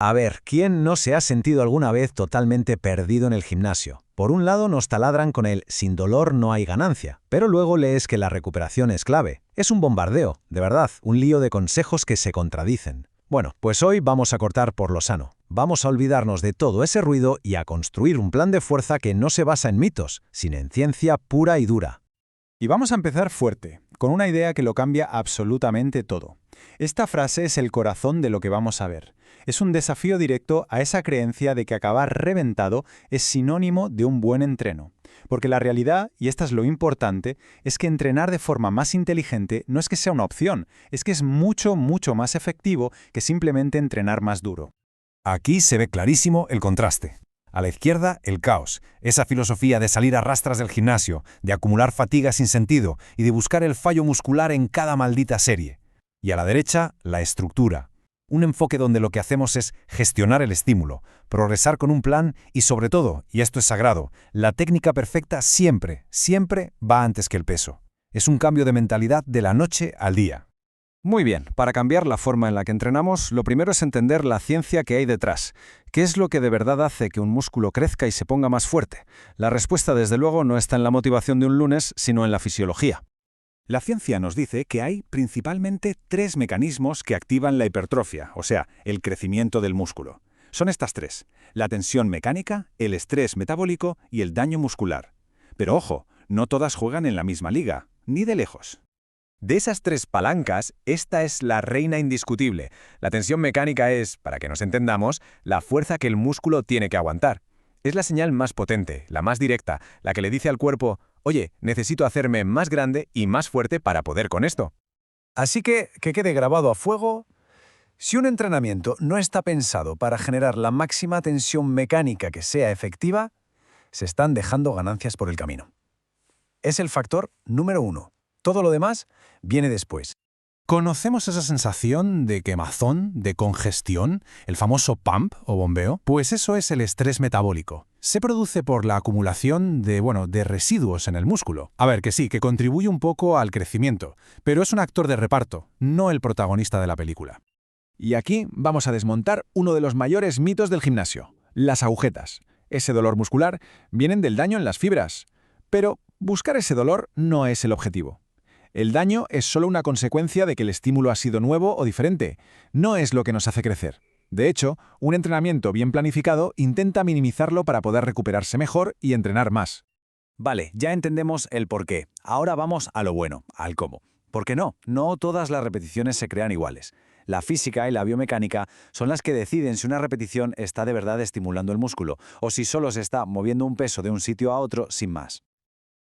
A ver, ¿quién no se ha sentido alguna vez totalmente perdido en el gimnasio? Por un lado nos taladran con el sin dolor no hay ganancia, pero luego lees que la recuperación es clave. Es un bombardeo, de verdad, un lío de consejos que se contradicen. Bueno, pues hoy vamos a cortar por lo sano. Vamos a olvidarnos de todo ese ruido y a construir un plan de fuerza que no se basa en mitos, sino en ciencia pura y dura. Y vamos a empezar fuerte, con una idea que lo cambia absolutamente todo. Esta frase es el corazón de lo que vamos a ver. Es un desafío directo a esa creencia de que acabar reventado es sinónimo de un buen entreno. Porque la realidad, y esta es lo importante, es que entrenar de forma más inteligente no es que sea una opción, es que es mucho, mucho más efectivo que simplemente entrenar más duro. Aquí se ve clarísimo el contraste. A la izquierda, el caos, esa filosofía de salir a rastras del gimnasio, de acumular fatiga sin sentido y de buscar el fallo muscular en cada maldita serie. Y a la derecha, la estructura. Un enfoque donde lo que hacemos es gestionar el estímulo, progresar con un plan y sobre todo, y esto es sagrado, la técnica perfecta siempre, siempre va antes que el peso. Es un cambio de mentalidad de la noche al día. Muy bien, para cambiar la forma en la que entrenamos, lo primero es entender la ciencia que hay detrás. ¿Qué es lo que de verdad hace que un músculo crezca y se ponga más fuerte? La respuesta, desde luego, no está en la motivación de un lunes, sino en la fisiología. La ciencia nos dice que hay principalmente 3 mecanismos que activan la hipertrofia, o sea, el crecimiento del músculo. Son estas 3: la tensión mecánica, el estrés metabólico y el daño muscular. Pero ojo, no todas juegan en la misma liga, ni de lejos. De esas 3 palancas, esta es la reina indiscutible. La tensión mecánica es, para que nos entendamos, la fuerza que el músculo tiene que aguantar. Es la señal más potente, la más directa, la que le dice al cuerpo: oye, necesito hacerme más grande y más fuerte para poder con esto. Así que quede grabado a fuego. Si un entrenamiento no está pensado para generar la máxima tensión mecánica que sea efectiva, se están dejando ganancias por el camino. Es el factor número 1. Todo lo demás viene después. ¿Conocemos esa sensación de quemazón, de congestión, el famoso pump o bombeo? Pues eso es el estrés metabólico. Se produce por la acumulación de residuos en el músculo. A ver, que sí, que contribuye un poco al crecimiento, pero es un actor de reparto, no el protagonista de la película. Y aquí vamos a desmontar uno de los mayores mitos del gimnasio: las agujetas. Ese dolor muscular viene del daño en las fibras. Pero buscar ese dolor no es el objetivo. El daño es solo una consecuencia de que el estímulo ha sido nuevo o diferente. No es lo que nos hace crecer. De hecho, un entrenamiento bien planificado intenta minimizarlo para poder recuperarse mejor y entrenar más. Vale, ya entendemos el porqué. Ahora vamos a lo bueno, al cómo. Porque no todas las repeticiones se crean iguales. La física y la biomecánica son las que deciden si una repetición está de verdad estimulando el músculo o si solo se está moviendo un peso de un sitio a otro sin más.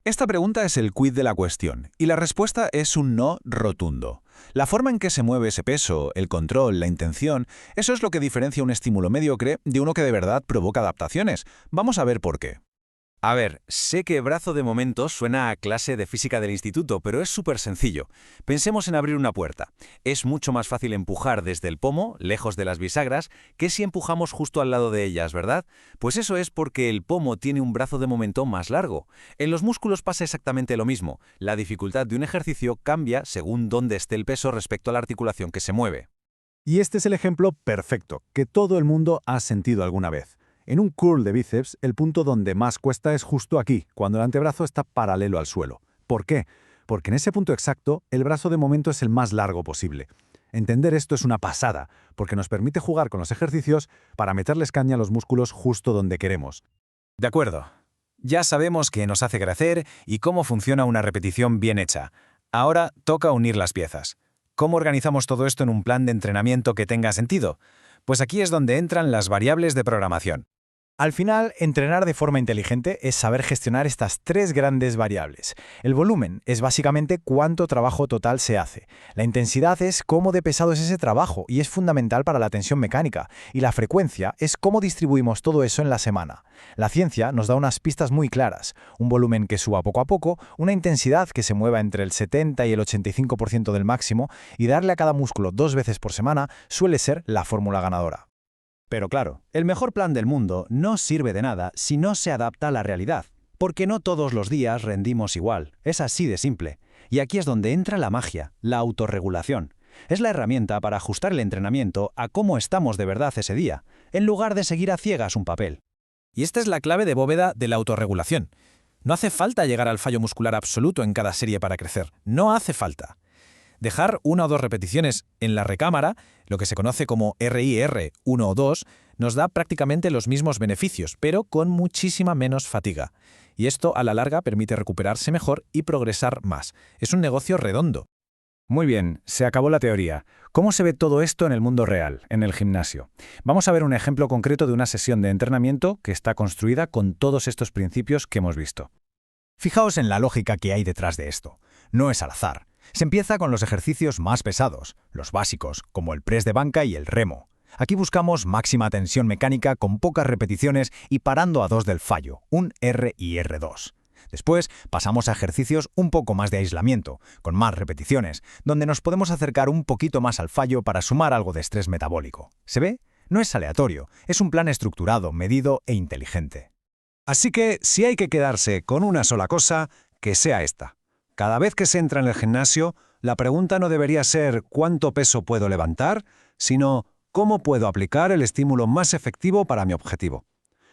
Esta pregunta es el quid de la cuestión, y la respuesta es un no rotundo. La forma en que se mueve ese peso, el control, la intención, eso es lo que diferencia un estímulo mediocre de uno que de verdad provoca adaptaciones. Vamos a ver por qué. A ver, sé que brazo de momento suena a clase de física del instituto, pero es súper sencillo. Pensemos en abrir una puerta. Es mucho más fácil empujar desde el pomo, lejos de las bisagras, que si empujamos justo al lado de ellas, ¿verdad? Pues eso es porque el pomo tiene un brazo de momento más largo. En los músculos pasa exactamente lo mismo. La dificultad de un ejercicio cambia según dónde esté el peso respecto a la articulación que se mueve. Y este es el ejemplo perfecto que todo el mundo ha sentido alguna vez. En un curl de bíceps, el punto donde más cuesta es justo aquí, cuando el antebrazo está paralelo al suelo. ¿Por qué? Porque en ese punto exacto, el brazo de momento es el más largo posible. Entender esto es una pasada, porque nos permite jugar con los ejercicios para meterles caña a los músculos justo donde queremos. De acuerdo. Ya sabemos qué nos hace crecer y cómo funciona una repetición bien hecha. Ahora toca unir las piezas. ¿Cómo organizamos todo esto en un plan de entrenamiento que tenga sentido? Pues aquí es donde entran las variables de programación. Al final, entrenar de forma inteligente es saber gestionar estas 3 grandes variables. El volumen es básicamente cuánto trabajo total se hace. La intensidad es cómo de pesado es ese trabajo y es fundamental para la tensión mecánica. Y la frecuencia es cómo distribuimos todo eso en la semana. La ciencia nos da unas pistas muy claras. Un volumen que suba poco a poco, una intensidad que se mueva entre el 70 y el 85% del máximo y darle a cada músculo 2 veces por semana suele ser la fórmula ganadora. Pero claro, el mejor plan del mundo no sirve de nada si no se adapta a la realidad, porque no todos los días rendimos igual, es así de simple. Y aquí es donde entra la magia, la autorregulación. Es la herramienta para ajustar el entrenamiento a cómo estamos de verdad ese día, en lugar de seguir a ciegas un papel. Y esta es la clave de bóveda de la autorregulación. No hace falta llegar al fallo muscular absoluto en cada serie para crecer. No hace falta. Dejar 1 o 2 repeticiones en la recámara, lo que se conoce como RIR 1 o 2, nos da prácticamente los mismos beneficios, pero con muchísima menos fatiga. Y esto a la larga permite recuperarse mejor y progresar más. Es un negocio redondo. Muy bien, se acabó la teoría. ¿Cómo se ve todo esto en el mundo real, en el gimnasio? Vamos a ver un ejemplo concreto de una sesión de entrenamiento que está construida con todos estos principios que hemos visto. Fijaos en la lógica que hay detrás de esto. No es al azar. Se empieza con los ejercicios más pesados, los básicos, como el press de banca y el remo. Aquí buscamos máxima tensión mecánica con pocas repeticiones y parando a 2 del fallo, un RIR2. Después pasamos a ejercicios un poco más de aislamiento, con más repeticiones, donde nos podemos acercar un poquito más al fallo para sumar algo de estrés metabólico. ¿Se ve? No es aleatorio, es un plan estructurado, medido e inteligente. Así que, si hay que quedarse con una sola cosa, que sea esta. Cada vez que se entra en el gimnasio, la pregunta no debería ser ¿cuánto peso puedo levantar?, sino ¿cómo puedo aplicar el estímulo más efectivo para mi objetivo?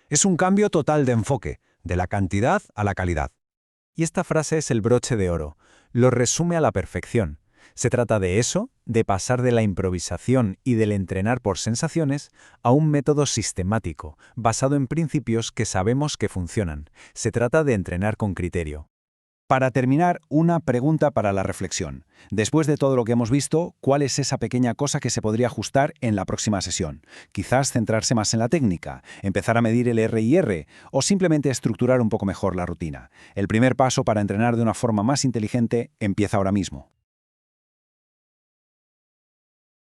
Es un cambio total de enfoque, de la cantidad a la calidad. Y esta frase es el broche de oro. Lo resume a la perfección. Se trata de eso, de pasar de la improvisación y del entrenar por sensaciones a un método sistemático, basado en principios que sabemos que funcionan. Se trata de entrenar con criterio. Para terminar, una pregunta para la reflexión. Después de todo lo que hemos visto, ¿cuál es esa pequeña cosa que se podría ajustar en la próxima sesión? Quizás centrarse más en la técnica, empezar a medir el RIR o simplemente estructurar un poco mejor la rutina. El primer paso para entrenar de una forma más inteligente empieza ahora mismo.